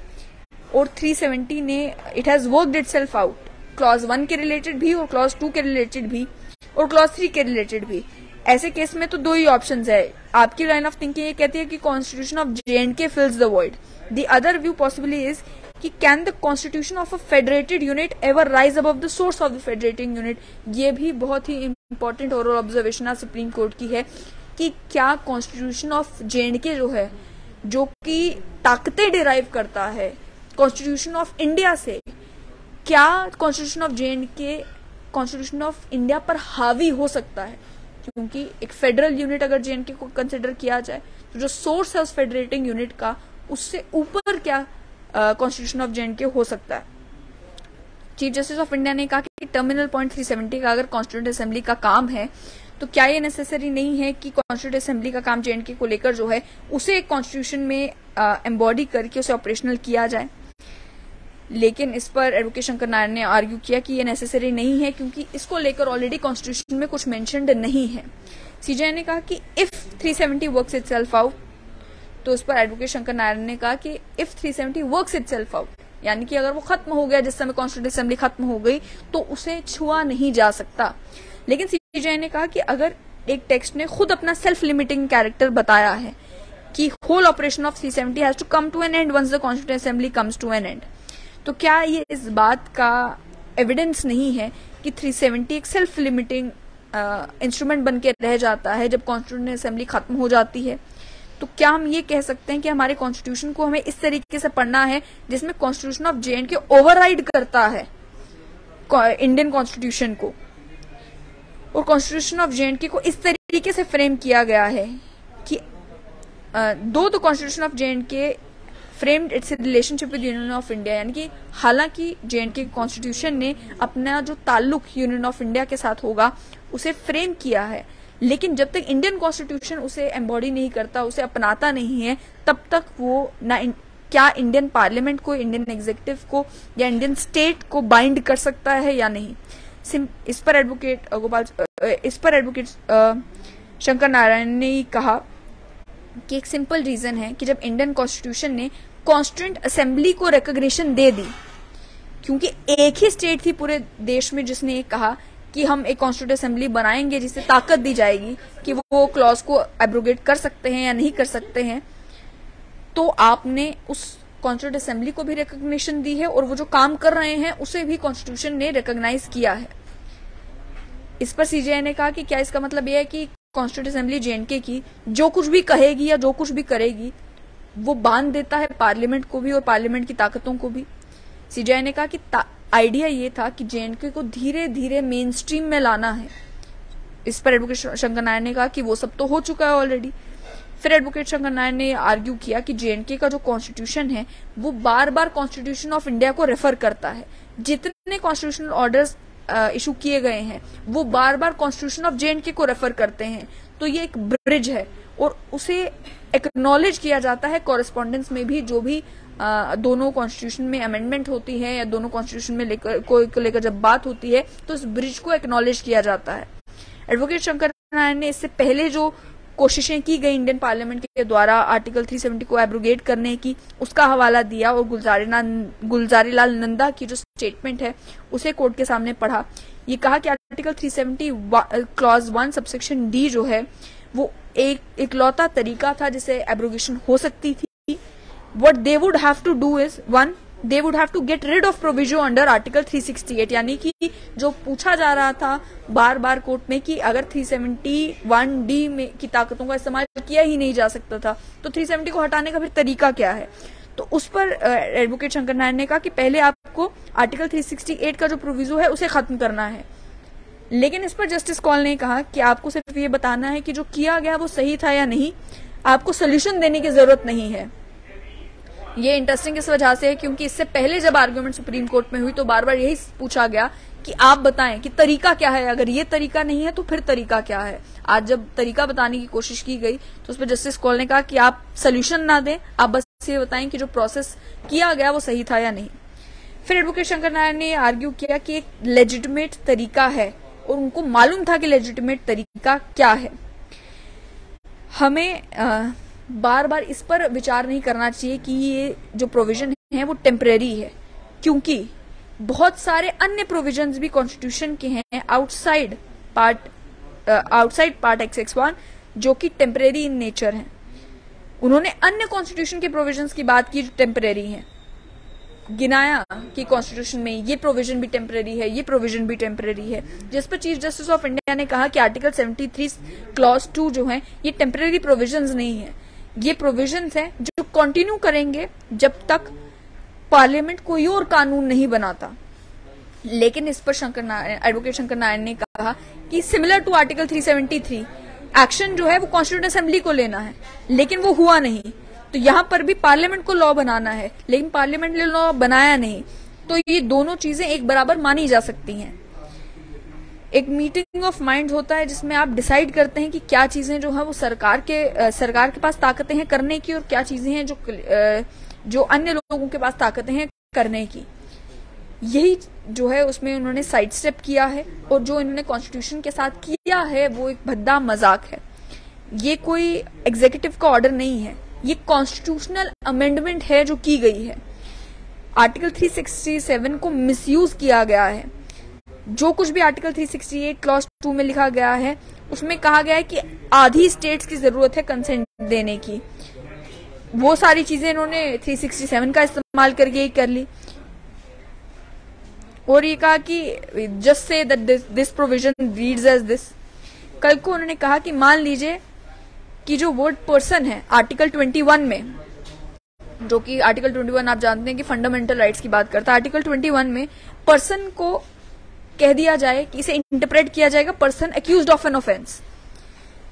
और 370 ने it has worked itself out, clause 1 के रिलेटेड भी और क्लॉज 2 के रिलेटेड भी और क्लॉज 3 के रिलेटेड भी, ऐसे केस में तो 2 ही ऑप्शंस है। आपकी लाइन ऑफ थिंकिंग ये कहती है कि constitution of JNK fills the void. The other view possibly is that can the constitution of a federated unit ever rise above the source of the federating unit. ये भी बहुत ही important oral observation आज supreme court की है कि क्या constitution of JNK जो है, जो कि ताकतें डिराइव करता है कॉन्स्टिट्यूशन ऑफ इंडिया से, क्या constitution of JNK constitution of India पर हावी हो सकता है? क्योंकि एक फेडरल यूनिट अगर JNK को कंसिडर किया जाए तो जो सोर्स है उस फेडरेटिंग यूनिट का, उससे ऊपर क्या कॉन्स्टिट्यूशन ऑफ JNK हो सकता है। चीफ जस्टिस ऑफ इंडिया ने कहा कि टर्मिनल पॉइंट 370 का अगर कॉन्स्टिट्यूएंट असेंबली का काम है तो क्या ये नेसेसरी नहीं है कि कॉन्स्टिट्यूएंट असेंबली का काम JNK को लेकर जो है उसे एक कॉन्स्टिट्यूशन में एम्बॉडी करके उसे ऑपरेशनल किया जाए। लेकिन इस पर एडवोकेट शंकर नारायण ने आर्ग्यू किया कि ये नेसेसरी नहीं है क्योंकि इसको लेकर ऑलरेडी कॉन्स्टिट्यूशन में कुछ मेंशन्ड नहीं है। CJI ने कहा कि इफ 370 वर्क्स इटसेल्फ आउट, तो उस पर एडवोकेट शंकर नारायण ने कहा कि इफ 370 वर्क्स इटसेल्फ आउट, यानी कि अगर वो खत्म हो गया जिस समय कॉन्स्टिट्यूएंट असेंबली खत्म हो गई तो उसे छुआ नहीं जा सकता। लेकिन CJI ने कहा कि अगर एक टेक्स्ट ने खुद अपना सेल्फ लिमिटिंग कैरेक्टर बताया है कि whole operation of 370 has to come to an end once the constituent assembly comes to an end, तो क्या ये इस बात का एविडेंस नहीं है कि 370 एक सेल्फ लिमिटिंग इंस्ट्रूमेंट बन के रह जाता है जब कॉन्स्टिट्यूएंट असेंबली खत्म हो जाती है? तो क्या हम ये कह सकते हैं कि हमारे कॉन्स्टिट्यूशन को हमें इस तरीके से पढ़ना है जिसमें कॉन्स्टिट्यूशन ऑफ JNK ओवरराइड करता है इंडियन कॉन्स्टिट्यूशन को, और कॉन्स्टिट्यूशन ऑफ JNK को इस तरीके से फ्रेम किया गया है कि दो the constitution of JNK framed it's relationship with union of India, यानी कि हालांकि JNK कॉन्स्टिट्यूशन ने अपना जो ताल्लुक यूनियन ऑफ इंडिया के साथ होगा उसे फ्रेम किया है, लेकिन जब तक इंडियन कॉन्स्टिट्यूशन उसे एम्बॉडी नहीं करता, उसे अपनाता नहीं है, तब तक वो क्या इंडियन पार्लियामेंट को, इंडियन एग्जीक्यूटिव को या इंडियन स्टेट को बाइंड कर सकता है या नहीं। इस पर एडवोकेट इस पर एडवोकेट शंकर नारायण ने कहा कि एक सिंपल रीजन है कि जब इंडियन कॉन्स्टिट्यूशन ने कॉन्स्टिट्यूएंट असेंबली को रिकॉग्निशन दे दी, क्योंकि एक ही स्टेट थी पूरे देश में जिसने ये कहा कि हम एक कॉन्स्टिट्यूएंट असेंबली बनाएंगे जिससे ताकत दी जाएगी कि वो क्लॉज को एब्रोगेट कर सकते हैं या नहीं कर सकते हैं, तो आपने उस कॉन्स्टिट्यूएंट असेंबली को भी रिकॉग्निशन दी है और वो जो काम कर रहे हैं उसे भी कॉन्स्टिट्यूशन ने रिकॉग्नाइज किया है। इस पर सीजेआई ने कहा कि क्या इसका मतलब यह है कि कॉन्स्टिट्यूएंट असेंबली जेएनके की जो कुछ भी कहेगी या जो कुछ भी करेगी वो बांध देता है पार्लियामेंट को भी और पार्लियामेंट की ताकतों को भी। सीजेआई ने कहा कि आइडिया ये था कि जेएनके को धीरे धीरे मेन स्ट्रीम में लाना है। इस पर एडवोकेट शंकर नारायण ने कहा कि वो सब तो हो चुका है ऑलरेडी। फिर एडवोकेट शंकर नारायण ने आर्ग्यू किया कि जेएनके का जो कॉन्स्टिट्यूशन है वो बार बार कॉन्स्टिट्यूशन ऑफ इंडिया को रेफर करता है। जितने कॉन्स्टिट्यूशनल ऑर्डर्स इशू किए गए हैं वो बार बार कॉन्स्टिट्यूशन ऑफ जेएनके को रेफर करते हैं। तो ये एक ब्रिज है और उसे एक्नॉलेज किया जाता है कॉरेस्पॉन्डेंस में भी, जो भी दोनों कॉन्स्टिट्यूशन में अमेंडमेंट होती है या दोनों कॉन्स्टिट्यूशन में लेकर जब बात होती है तो इस ब्रिज को एक्नॉलेज किया जाता है। एडवोकेट शंकर नारायण ने इससे पहले जो कोशिशें की गई इंडियन पार्लियामेंट के द्वारा आर्टिकल 370 को एब्रोगेट करने की उसका हवाला दिया और गुलजारी लाल नंदा की जो स्टेटमेंट है उसे कोर्ट के सामने पढ़ा। ये कहा कि आर्टिकल 370 क्लॉज 1 सबसेक्शन डी जो है वो एक इकलौता तरीका था जिसे एब्रोगेशन हो सकती थी। What they would have to do is 1 they would have to get rid of provision under article 368, यानी कि जो पूछा जा रहा था बार बार कोर्ट में कि अगर 371D में की ताकतों का इस्तेमाल किया ही नहीं जा सकता था तो 370 को हटाने का फिर तरीका क्या है। तो उस पर एडवोकेट शंकर नारायण ने कहा कि पहले आपको आर्टिकल 368 का जो प्रोविजो है उसे खत्म करना है। लेकिन इस पर जस्टिस कौल ने कहा कि आपको सिर्फ ये बताना है कि जो किया गया वो सही था या नहीं, आपको सोल्यूशन देने की जरूरत नहीं है। ये इंटरेस्टिंग इस वजह से है क्योंकि इससे पहले जब आर्गुमेंट सुप्रीम कोर्ट में हुई तो बार बार यही पूछा गया कि आप बताएं कि तरीका क्या है, अगर ये तरीका नहीं है तो फिर तरीका क्या है। आज जब तरीका बताने की कोशिश की गई तो उस पर जस्टिस कौल ने कहा कि आप सोल्यूशन ना दें, आप बस ये बताएं कि जो प्रोसेस किया गया वो सही था या नहीं। फिर एडवोकेट शंकर नारायण ने आर्ग्यू किया कि एक लेजिटिमेट तरीका है और उनको मालूम था कि लेजिटिमेट तरीका क्या है। हमें बार बार इस पर विचार नहीं करना चाहिए कि ये जो प्रोविजन है वो टेम्परेरी है, क्योंकि बहुत सारे अन्य प्रोविजंस भी कॉन्स्टिट्यूशन के हैं आउटसाइड पार्ट XX1 जो कि टेम्परेरी इन नेचर हैं। उन्होंने अन्य कॉन्स्टिट्यूशन के प्रोविजंस की बात की जो टेम्परेरी हैं, गिनाया कि कॉन्स्टिट्यूशन में ये प्रोविजन भी टेम्परेरी है, ये प्रोविजन भी टेम्परेरी है, जिस पर चीफ जस्टिस ऑफ इंडिया ने कहा कि आर्टिकल 73 क्लॉज 2 जो है ये टेम्परेरी प्रोविजंस नहीं है, ये प्रोविजंस हैं जो कंटिन्यू करेंगे जब तक पार्लियामेंट कोई और कानून नहीं बनाता। लेकिन इस पर एडवोकेट शंकर नारायण ने कहा कि सिमिलर टू आर्टिकल 373 एक्शन जो है वो कॉन्स्टिट्यूएंट असेंबली को लेना है, लेकिन वो हुआ नहीं। तो यहाँ पर भी पार्लियामेंट को लॉ बनाना है, लेकिन पार्लियामेंट ने लॉ बनाया नहीं। तो ये दोनों चीजें एक बराबर मानी जा सकती हैं। एक मीटिंग ऑफ माइंड होता है जिसमें आप डिसाइड करते हैं कि क्या चीजें जो है वो सरकार के पास ताकतें हैं करने की और क्या चीजें हैं जो अन्य लोगों के पास ताकतें हैं करने की। यही जो है उसमें उन्होंने साइड स्टेप किया है और जो इन्होंने कॉन्स्टिट्यूशन के साथ किया है वो एक भद्दा मजाक है। ये कोई एग्जीक्यूटिव का ऑर्डर नहीं है, ये कॉन्स्टिट्यूशनल अमेंडमेंट है जो की गई है। आर्टिकल 367 को मिसयूज किया गया है। जो कुछ भी आर्टिकल 368 क्लॉज 2 में लिखा गया है उसमें कहा गया है कि आधी स्टेट्स की जरूरत है कंसेंट देने की। वो सारी चीजें इन्होंने 367 का इस्तेमाल करके ही कर ली और ये कहा कि just say that this provision reads as this. कल को उन्होंने कहा कि मान लीजिए कि जो वर्ड पर्सन है आर्टिकल 21 में, जो कि आर्टिकल 21 आप जानते हैं कि फंडामेंटल राइट्स की बात करता है, आर्टिकल 21 में पर्सन को कह दिया जाए कि इसे इंटरप्रेट किया जाएगा person accused of an offence.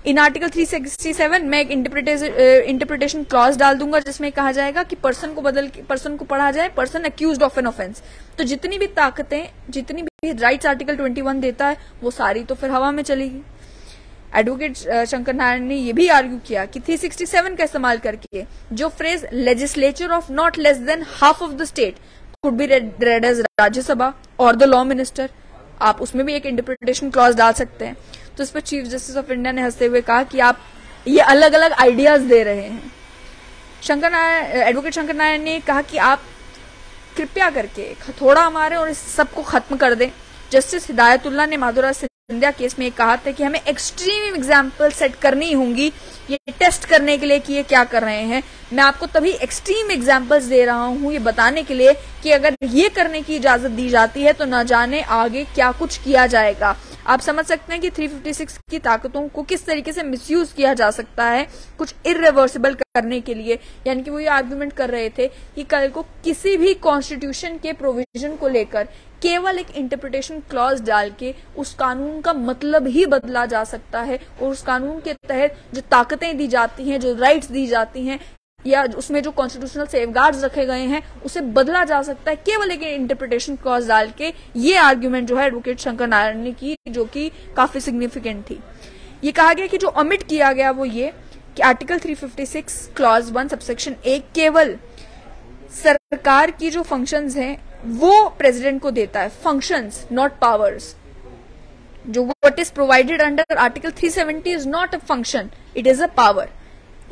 In article 367 मैं एक इंटरप्रिटेशन क्लॉज डाल दूंगा जिसमें कहा जाएगा कि पर्सन को बदल के पर्सन को पढ़ा जाए person accused of an offence. तो जितनी भी ताकतें, जितनी भी राइट्स आर्टिकल 21 देता है वो सारी तो फिर हवा में चलेगी। एडवोकेट शंकर नारायण ने यह भी आर्ग्यू किया कि 367 का इस्तेमाल करके जो phrase legislature of not less than half of the state could be red as Rajya Sabha और द लॉ मिनिस्टर, आप उसमें भी एक इंटरप्रिटेशन क्लॉज डाल सकते हैं। तो इस पर चीफ जस्टिस ऑफ इंडिया ने हंसते हुए कहा कि आप ये अलग अलग आइडियाज दे रहे हैं। एडवोकेट शंकर नारायण ने कहा कि आप कृपया करके थोड़ा मारे और इस सबको खत्म कर दें। जस्टिस हिदायतुल्लाह ने माधुराज सिंधिया केस में कहा था कि हमें एक्सट्रीम एग्जाम्पल सेट करनी होंगी ये टेस्ट करने के लिए कि ये क्या कर रहे हैं। मैं आपको तभी एक्सट्रीम एग्जाम्पल्स दे रहा हूं ये बताने के लिए कि अगर ये करने की इजाजत दी जाती है तो न जाने आगे क्या कुछ किया जाएगा। आप समझ सकते हैं कि 356 की ताकतों को किस तरीके से मिसयूज किया जा सकता है कुछ इरिवर्सिबल करने के लिए। यानी कि वो ये आर्गुमेंट कर रहे थे कि कल को किसी भी कॉन्स्टिट्यूशन के प्रोविजन को लेकर केवल एक इंटरप्रिटेशन क्लॉज डाल के उस कानून का मतलब ही बदला जा सकता है और उस कानून के तहत जो ताकतें दी जाती हैं, जो राइट्स दी जाती हैं या उसमें जो कॉन्स्टिट्यूशनल सेफगार्ड्स रखे गए हैं उसे बदला जा सकता है केवल एक इंटरप्रिटेशन क्लॉज डाल के। ये आर्ग्यूमेंट जो है एडवोकेट शंकर नारायण ने की, जो कि काफी सिग्निफिकेंट थी। ये कहा गया कि जो ओमिट किया गया वो ये कि आर्टिकल 356 क्लॉज 1 सबसेक्शन 1 केवल सरकार की जो फंक्शंस हैं वो प्रेसिडेंट को देता है, फंक्शंस नॉट पावर्स। जो what is provided under article 370 is not a function, it is a power.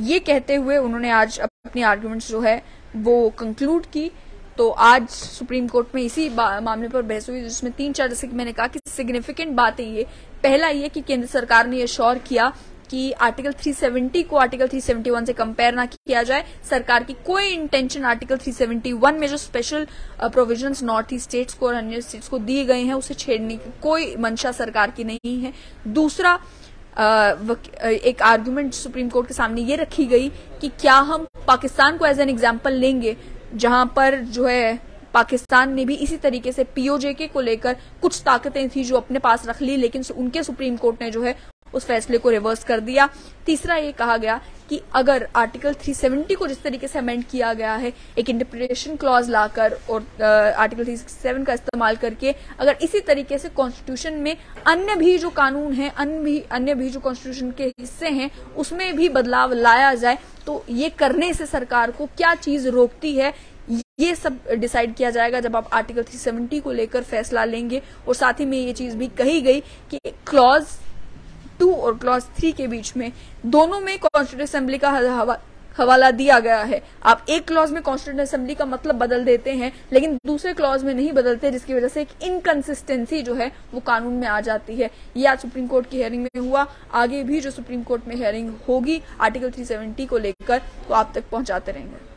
ये कहते हुए उन्होंने आज अपनी आर्ग्यूमेंट्स जो है वो कंक्लूड की। तो आज सुप्रीम कोर्ट में इसी मामले पर बहस हुई जिसमें 3-4 जैसे कि मैंने कहा कि सिग्निफिकेंट बातें ये, पहला ये कि केंद्र सरकार ने यह श्योर किया कि आर्टिकल 370 को आर्टिकल 371 से कंपेयर ना किया जाए। सरकार की कोई इंटेंशन आर्टिकल 371 में जो special provisions north east states को और अन्य स्टेट्स को दिए गए हैं उसे छेड़ने की कोई मंशा सरकार की नहीं है। दूसरा एक आर्गुमेंट सुप्रीम कोर्ट के सामने ये रखी गई कि क्या हम पाकिस्तान को एज एन एग्जाम्पल लेंगे जहां पर जो है पाकिस्तान ने भी इसी तरीके से पीओजेके को लेकर कुछ ताकतें थी जो अपने पास रख ली, लेकिन उनके सुप्रीम कोर्ट ने जो है उस फैसले को रिवर्स कर दिया। तीसरा ये कहा गया कि अगर आर्टिकल 370 को जिस तरीके से अमेंड किया गया है एक इंटरप्रिटेशन क्लॉज लाकर और आर्टिकल 367 का इस्तेमाल करके अगर इसी तरीके से कॉन्स्टिट्यूशन में अन्य भी जो कानून हैं, अन्य भी जो कॉन्स्टिट्यूशन के हिस्से हैं उसमें भी बदलाव लाया जाए तो ये करने से सरकार को क्या चीज रोकती है, ये सब डिसाइड किया जाएगा जब आप आर्टिकल 370 को लेकर फैसला लेंगे। और साथ ही में ये चीज भी कही गई कि क्लॉज 2 और क्लॉज 3 के बीच में दोनों में कॉन्स्टिट्यूएंट असेंबली का हवाला दिया गया है। आप एक क्लॉज में कॉन्स्टिट्यूएंट असेंबली का मतलब बदल देते हैं लेकिन दूसरे क्लॉज में नहीं बदलते, जिसकी वजह से एक इनकंसिस्टेंसी जो है वो कानून में आ जाती है। ये आज सुप्रीम कोर्ट की हियरिंग में हुआ। आगे भी जो सुप्रीम कोर्ट में हियरिंग होगी आर्टिकल 370 को लेकर तो आप तक पहुंचाते रहेंगे।